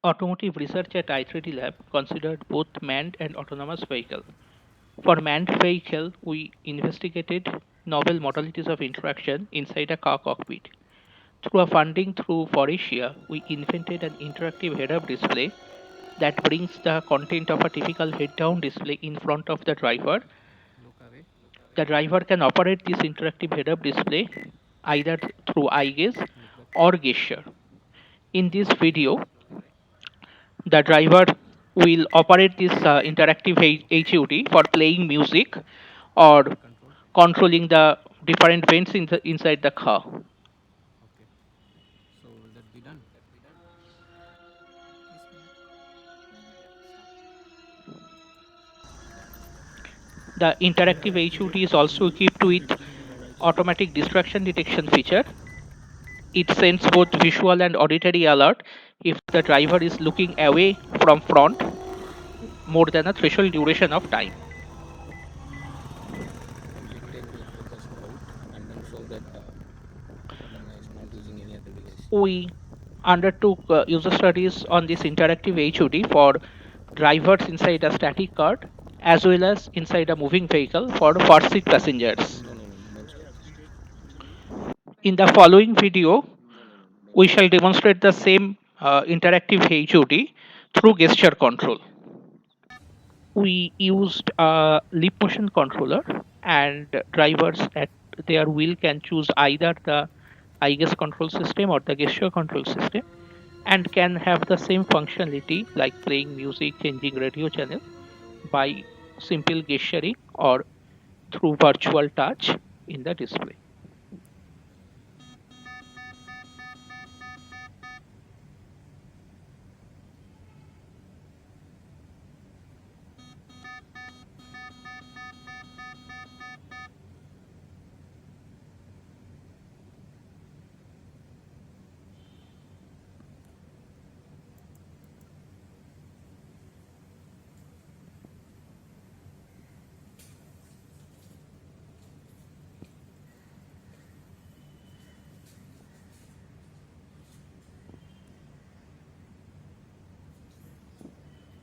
Automotive research at I3D Lab considered both manned and autonomous vehicle. For manned vehicle, we investigated novel modalities of interaction inside a car cockpit. Through a funding through Faurecia, we invented an interactive head-up display that brings the content of a typical head-down display in front of the driver. The driver can operate this interactive head-up display either through eye gaze or gesture. In this video, the driver will operate this interactive HUD for playing music or controlling the different vents inside the car. The interactive HUD is also equipped with automatic distraction detection feature. It sends both visual and auditory alert if the driver is looking away from front more than a threshold duration of time. We undertook user studies on this interactive HUD for drivers inside a static car as well as inside a moving vehicle for first seat passengers. In the following video, we shall demonstrate the same interactive HUD through gesture control. We used a lip motion controller, and drivers at their wheel can choose either the eye gaze control system or the gesture control system, and can have the same functionality like playing music, changing radio channel by simple gesturing or through virtual touch in the display.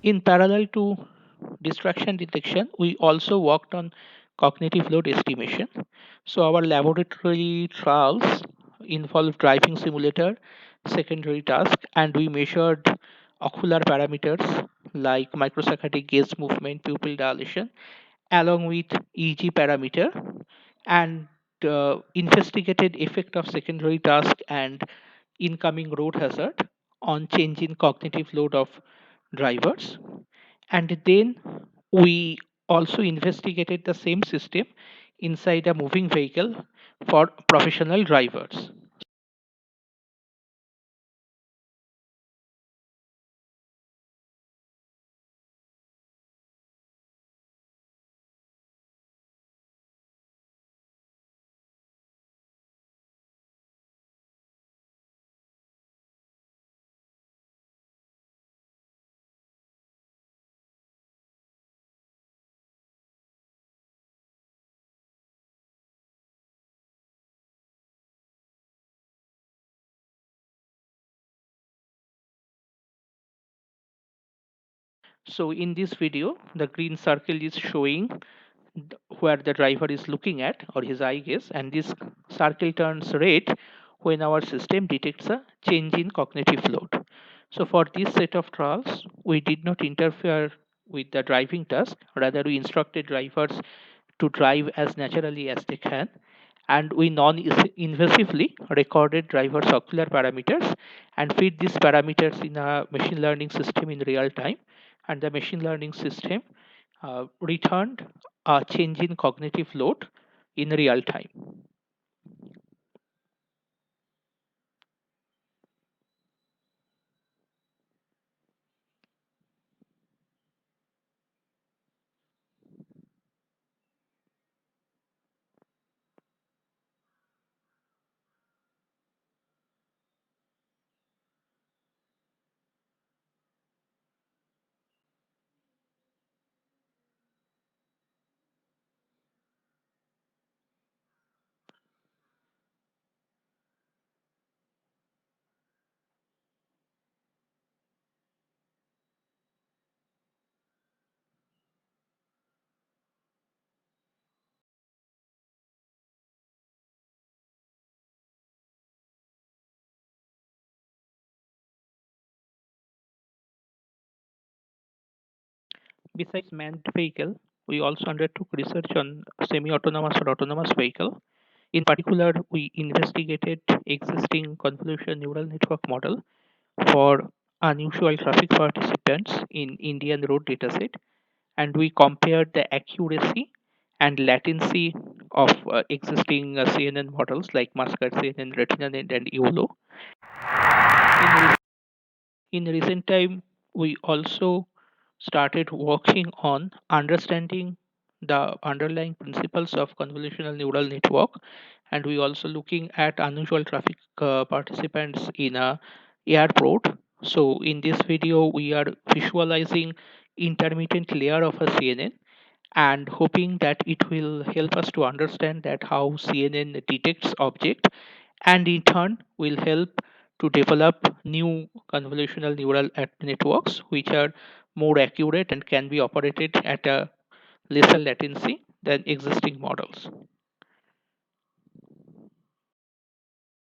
In parallel to distraction detection, we also worked on cognitive load estimation. So our laboratory trials involved driving simulator, secondary task, and we measured ocular parameters like microsaccadic gaze movement, pupil dilation, along with EEG parameter, and investigated effect of secondary task and incoming road hazard on change in cognitive load of drivers. And then we also investigated the same system inside a moving vehicle for professional drivers. So in this video, the green circle is showing where the driver is looking at or his eye gaze, and this circle turns red when our system detects a change in cognitive load. So for this set of trials, we did not interfere with the driving task. Rather, we instructed drivers to drive as naturally as they can, and we non-invasively recorded driver's ocular parameters and feed these parameters in a machine learning system in real time, and the machine learning system returned a change in cognitive load in real time. Besides manned vehicle, we also undertook research on semi-autonomous or autonomous vehicle. In particular, we investigated existing convolutional neural network model for unusual traffic participants in Indian road dataset, and we compared the accuracy and latency of existing CNN models like Muscat CNN, RetinaNet, and YOLO. In, in recent time, we also started working on understanding the underlying principles of convolutional neural network, and we also looking at unusual traffic participants in a airport. So in this video we are visualizing intermittent layer of a CNN and hoping that it will help us to understand that how CNN detects object, and in turn will help to develop new convolutional neural networks which are more accurate and can be operated at a lesser latency than existing models.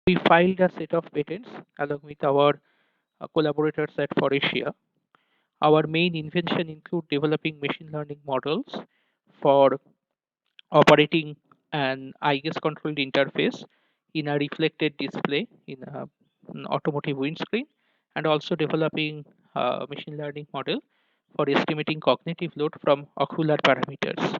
We filed a set of patents along with our collaborators at Foresia. Our main invention include developing machine learning models for operating an IGS controlled interface in a reflected display in an automotive windscreen, and also developing a machine learning model for estimating cognitive load from ocular parameters.